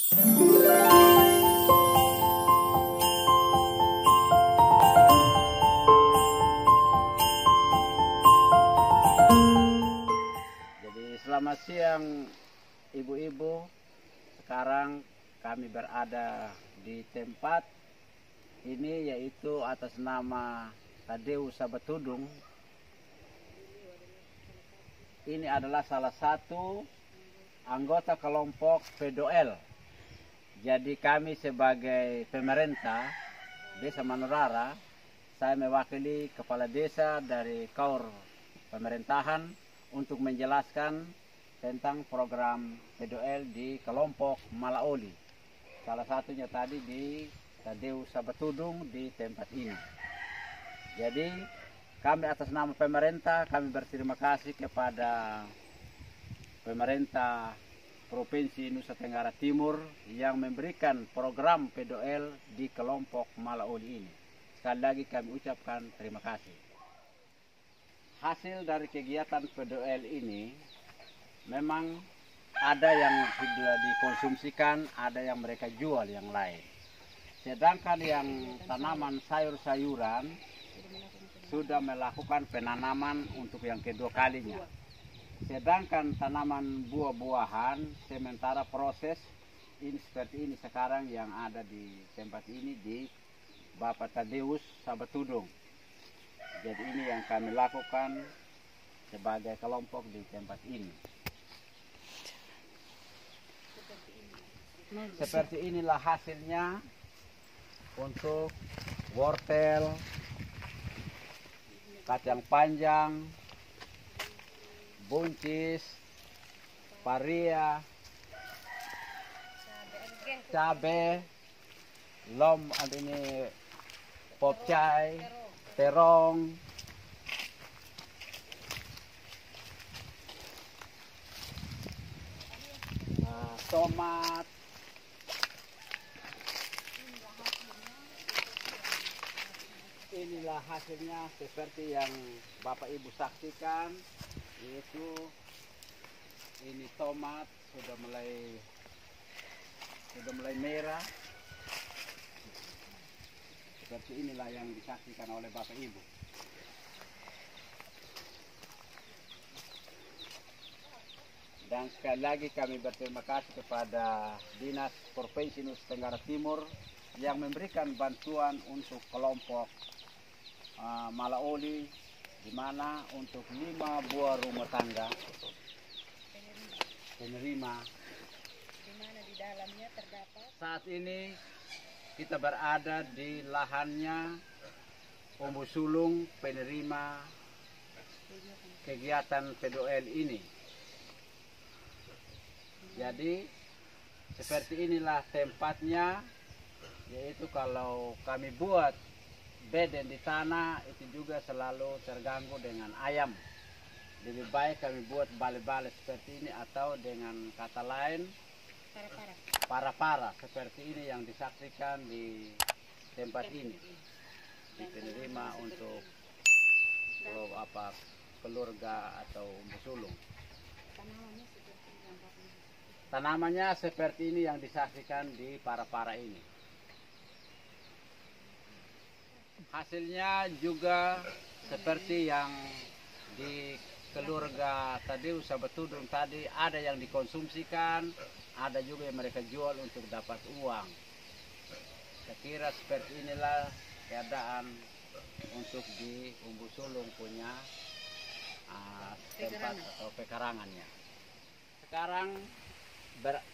Jadi selamat siang ibu-ibu. Sekarang kami berada di tempat ini yaitu atas nama Tadeus Sabatudung. Ini adalah salah satu anggota kelompok P2L. Jadi kami sebagai pemerintah Desa Manurara, saya mewakili kepala desa dari KAUR pemerintahan untuk menjelaskan tentang program P2L di kelompok Malaoli. Salah satunya tadi di Tadeus Sabatudung di tempat ini. Jadi kami atas nama pemerintah, kami berterima kasih kepada pemerintah Provinsi Nusa Tenggara Timur yang memberikan program P2L di kelompok Malaoli ini. Sekali lagi kami ucapkan terima kasih. Hasil dari kegiatan P2L ini memang ada yang sudah dikonsumsikan, ada yang mereka jual yang lain. Sedangkan yang tanaman sayur-sayuran sudah melakukan penanaman untuk yang kedua kalinya. Sedangkan tanaman buah-buahan sementara proses ini seperti ini sekarang yang ada di tempat ini di Bapak Tadeus Sabatudung. Jadi ini yang kami lakukan sebagai kelompok di tempat ini. Seperti inilah hasilnya untuk wortel, kacang panjang, buncis, paria, cabai, ini pokcai, terong, tomat, inilah hasilnya seperti yang Bapak Ibu saksikan, yaitu ini tomat sudah mulai merah. Seperti inilah yang disaksikan oleh Bapak Ibu. Dan sekali lagi kami berterima kasih kepada Dinas Provinsi Nusa Tenggara Timur yang memberikan bantuan untuk kelompok Malaoli, di mana untuk 5 buah rumah tangga penerima. Di mana di dalamnya terdapat. Saat ini kita berada di lahannya Umbu Sulung penerima kegiatan P2L ini. Jadi seperti inilah tempatnya, yaitu kalau kami buat beden di tanah itu juga selalu terganggu dengan ayam. Lebih baik kami buat bale-bale seperti ini atau dengan kata lain para-para seperti ini yang disaksikan di tempat ini. Di penerima untuk keluarga atau umbu sulung. Tanamannya seperti ini yang disaksikan di para-para ini. Hasilnya juga seperti yang di keluarga Tadeus Sabatudung tadi, ada yang dikonsumsikan, ada juga yang mereka jual untuk dapat uang. Saya kira seperti inilah keadaan untuk di Umbu Sulung punya tempat atau pekarangannya. Sekarang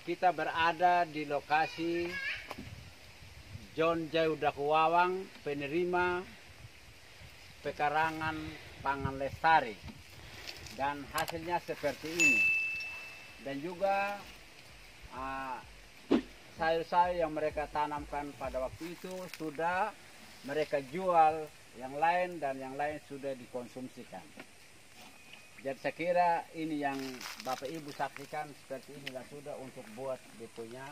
kita berada di lokasi John Jauh Dakuwawang, penerima pekarangan pangan lestari, dan hasilnya seperti ini. Dan juga sayur-sayur yang mereka tanamkan pada waktu itu sudah mereka jual yang lain, dan yang lain sudah dikonsumsikan. Jadi saya kira ini yang Bapak Ibu saksikan, seperti inilah sudah untuk buat dia punya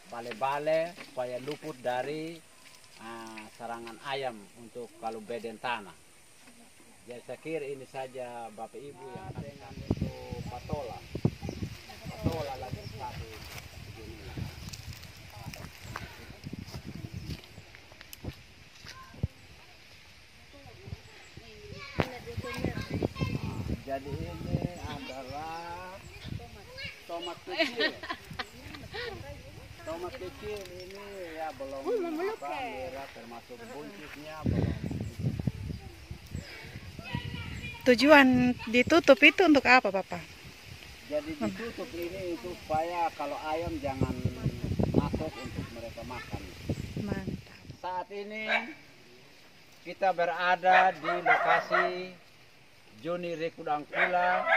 bale-bale supaya luput dari serangan ayam untuk kalau beden tanah. Jadi saya kira ini saja Bapak Ibu yang dengan itu patola lagi satu begini. Jadi ini adalah tomat kecil. Tomat kecil ini ya belum merah, termasuk buncisnya belum. Tujuan ditutup itu untuk apa, Bapak? Jadi ditutup ini itu supaya kalau ayam jangan masuk untuk mereka makan. Mantap. Saat ini kita berada di lokasi Joni Rekudangkula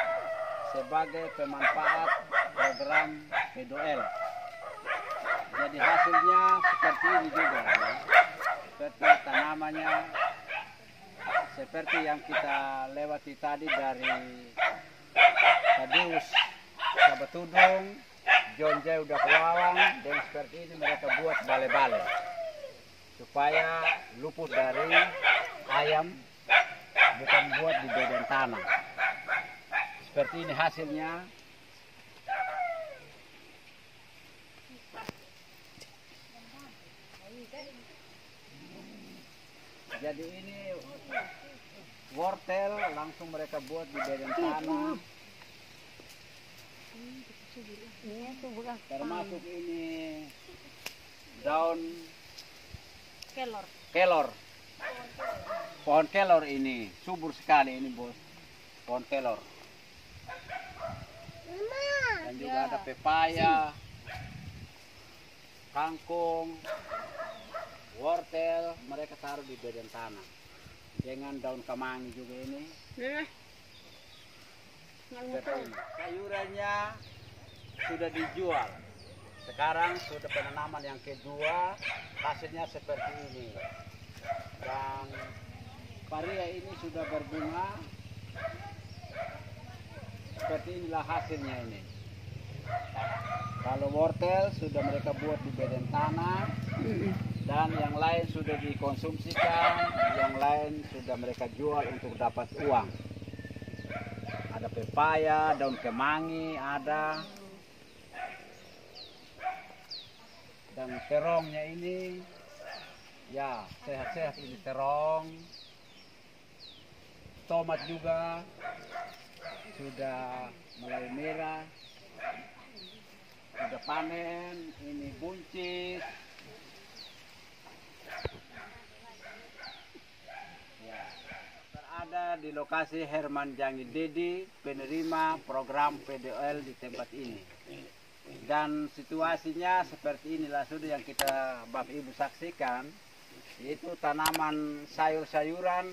sebagai pemanfaat program P2L. Jadi hasilnya seperti ini juga, seperti tanamannya, seperti yang kita lewati tadi dari Tadius Sabatudung, Jonjai udah kelawang, dan seperti ini mereka buat bale-bale supaya luput dari ayam, bukan buat di badan tanah. Seperti ini hasilnya. Jadi ini wortel langsung mereka buat di badan tanah. Termasuk ini daun kelor. Pohon kelor ini subur sekali ini, Bos. Pohon kelor. Dan juga ada pepaya, kangkung, wortel, mereka taruh di badan tanah. Dengan daun kemangi juga ini. Seperti ini. Sayurannya sudah dijual. Sekarang sudah penanaman yang kedua, hasilnya seperti ini. Dan paria ini sudah berbunga. Seperti inilah hasilnya ini. Kalau wortel sudah mereka buat di badan tanah, dan yang lain sudah dikonsumsikan, yang lain sudah mereka jual untuk dapat uang. Ada pepaya, daun kemangi ada. Dan terongnya ini, ya sehat-sehat ini terong. Tomat juga sudah mulai merah, sudah panen. Ini buncis. Ya, berada di lokasi Herman Jangi Dedi, penerima program P2L di tempat ini. Dan situasinya seperti inilah sudah yang kita Bapak Ibu saksikan, yaitu tanaman sayur-sayuran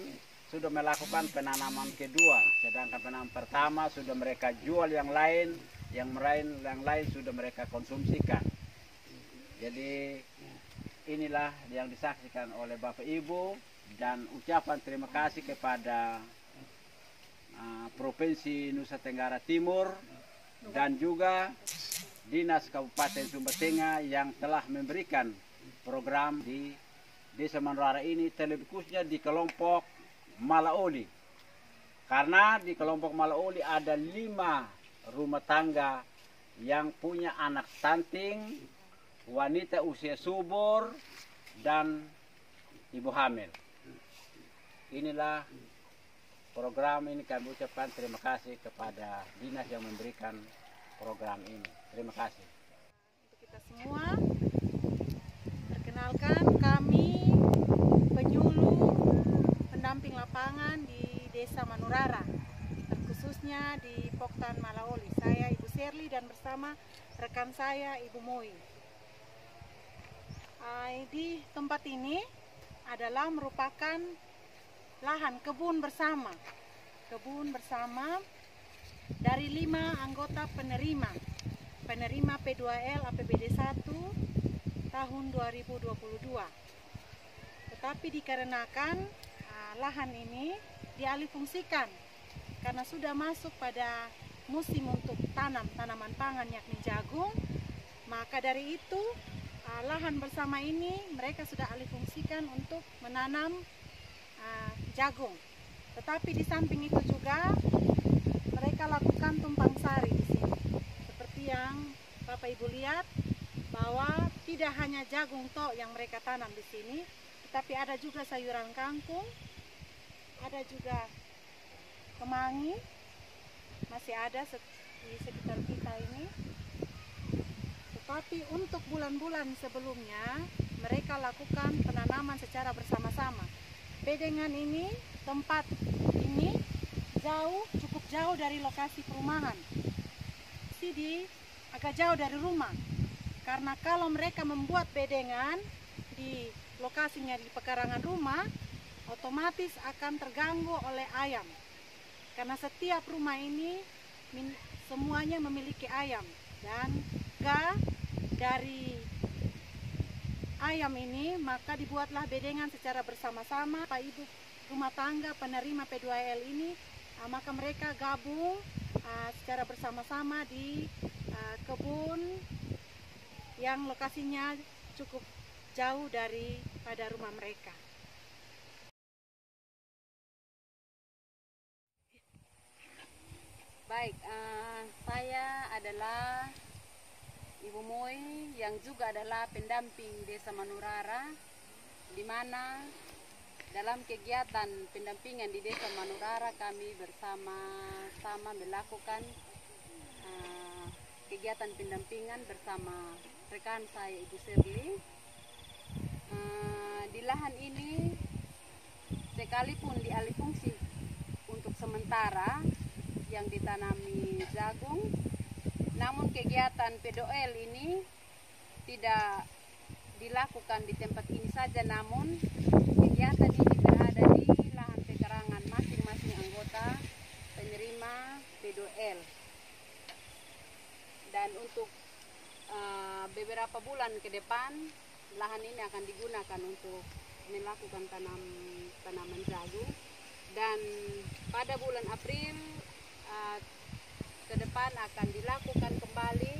sudah melakukan penanaman kedua, sedangkan penanaman pertama sudah mereka jual yang lain sudah mereka konsumsikan. Jadi inilah yang disaksikan oleh Bapak Ibu, dan ucapan terima kasih kepada Provinsi Nusa Tenggara Timur dan juga Dinas Kabupaten Sumba Tengah yang telah memberikan program di Desa Manurara ini, terlebih khususnya di kelompok Malaoli. Karena di kelompok Malaoli ada 5 rumah tangga yang punya anak stunting, wanita usia subur, dan ibu hamil. Inilah program ini, kami ucapkan terima kasih kepada dinas yang memberikan program ini. Terima kasih. Untuk kita semua, perkenalkan kami penyuluh pendamping lapangan di Desa Manurara, khususnya di Poktan Malaoli. Saya Ibu Serli dan bersama rekan saya Ibu Moi. Di tempat ini adalah merupakan lahan kebun bersama dari 5 anggota penerima P2L APBD 1 tahun 2022. Tetapi dikarenakan lahan ini dialihfungsikan karena sudah masuk pada musim untuk tanam tanaman pangan yakni jagung, maka dari itu lahan bersama ini mereka sudah alihfungsikan untuk menanam jagung. Tetapi di samping itu juga mereka lakukan tumpang sari di sini. Seperti yang Bapak Ibu lihat, bahwa tidak hanya jagung toh yang mereka tanam di sini, tetapi ada juga sayuran kangkung, ada juga kemangi, masih ada di sekitar kita ini. Tetapi untuk bulan-bulan sebelumnya mereka lakukan penanaman secara bersama-sama. Bedengan ini, tempat ini cukup jauh dari lokasi perumahan. Agak jauh dari rumah. Karena kalau mereka membuat bedengan di lokasinya di pekarangan rumah, otomatis akan terganggu oleh ayam. Karena setiap rumah ini semuanya memiliki ayam, dan dari ayam ini maka dibuatlah bedengan secara bersama-sama. Pak Ibu rumah tangga penerima P2L ini, maka mereka gabung secara bersama-sama di kebun yang lokasinya cukup jauh daripada rumah mereka. Baik, saya adalah Ibu Moi yang juga adalah pendamping Desa Manurara, di mana dalam kegiatan pendampingan di Desa Manurara kami bersama-sama melakukan kegiatan pendampingan bersama rekan saya Ibu Shirley. Di lahan ini sekalipun dialih fungsi untuk sementara yang ditanami jagung, namun kegiatan P2L ini tidak dilakukan di tempat ini saja, namun kegiatan ini berada di lahan pekarangan masing-masing anggota penerima P2L. Dan untuk beberapa bulan ke depan, lahan ini akan digunakan untuk melakukan tanaman jagung. Dan pada bulan April ke depan akan dilakukan kembali